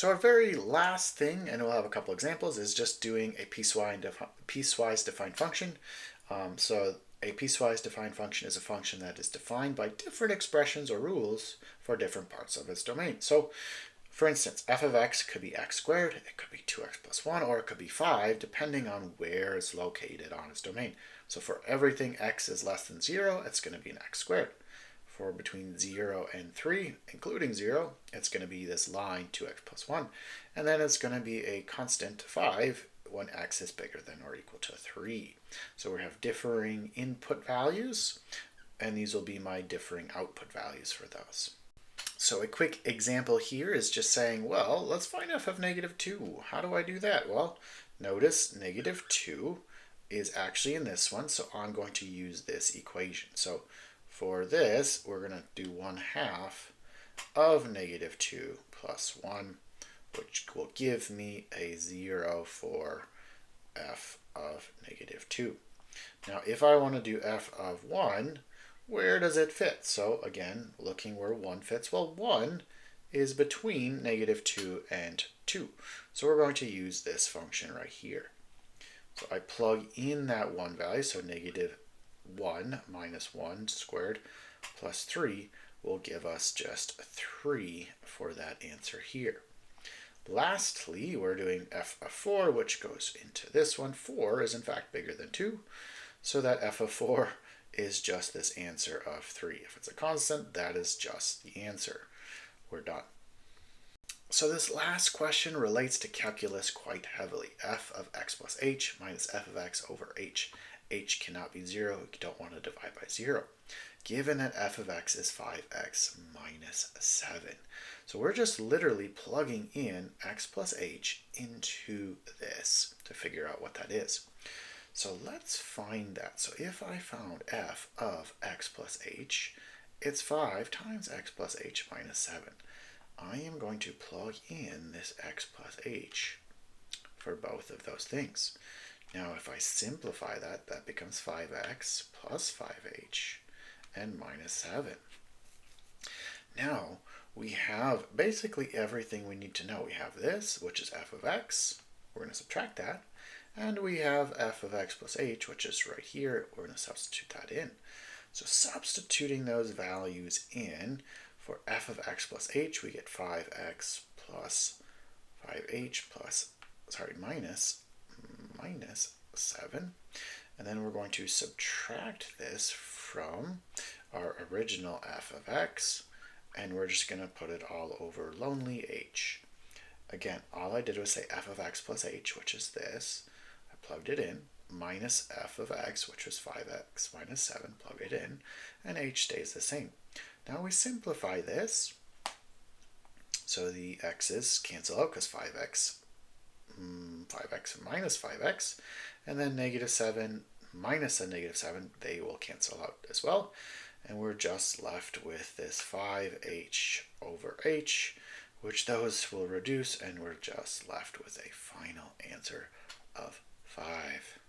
So our very last thing, and we'll have a couple examples, is just doing a piecewise defined function. So a piecewise defined function is a function that is defined by different expressions or rules for different parts of its domain. So for instance, f of x could be x squared, it could be 2x plus 1, or it could be 5, depending on where it's located on its domain. So for everything x is less than 0, it's going to be an x squared. For between 0 and 3, including 0, it's going to be this line 2x plus 1. And then it's going to be a constant 5 when x is bigger than or equal to 3. So we have differing input values, and these will be my differing output values for those. So a quick example here is just saying, well, let's find f of negative 2. How do I do that? Well, notice negative 2 is actually in this one, so I'm going to use this equation. So for this, we're going to do 1/2 of negative 2 plus 1, which will give me a 0 for f of negative 2. Now, if I want to do f of 1, where does it fit? So again, looking where 1 fits, well, 1 is between negative 2 and 2. So we're going to use this function right here. So I plug in that 1 value, so negative 1 minus 1 squared plus 3 will give us just 3 for that answer here. Lastly, we're doing f of 4, which goes into this one. 4 is in fact bigger than 2, so that f of 4 is just this answer of 3. If it's a constant, that is just the answer. We're done. So this last question relates to calculus quite heavily. F of x plus h minus f of x over h. H cannot be 0. You don't want to divide by 0. Given that f of x is 5x minus 7. So we're just literally plugging in x plus h into this to figure out what that is. So let's find that. So if I found f of x plus h, it's 5 times x plus h minus 7. I am going to plug in this x plus h for both of those things. Now if I simplify that, that becomes 5x plus 5h and minus 7. Now we have basically everything we need to know. We have this, which is f of x. We're going to subtract that. And we have f of x plus h, which is right here. We're going to substitute that in. So substituting those values in, for f of x plus h, we get 5x plus 5h plus, minus 7. And then we're going to subtract this from our original f of x, and we're just going to put it all over lonely h. Again, all I did was say f of x plus h, which is this. I plugged it in, minus f of x, which was 5x minus 7, plug it in, and h stays the same. Now we simplify this, so the x's cancel out because 5x minus 5x, and then negative 7 minus a negative 7, they will cancel out as well, and we're just left with this 5h over h, which those will reduce, and we're just left with a final answer of 5.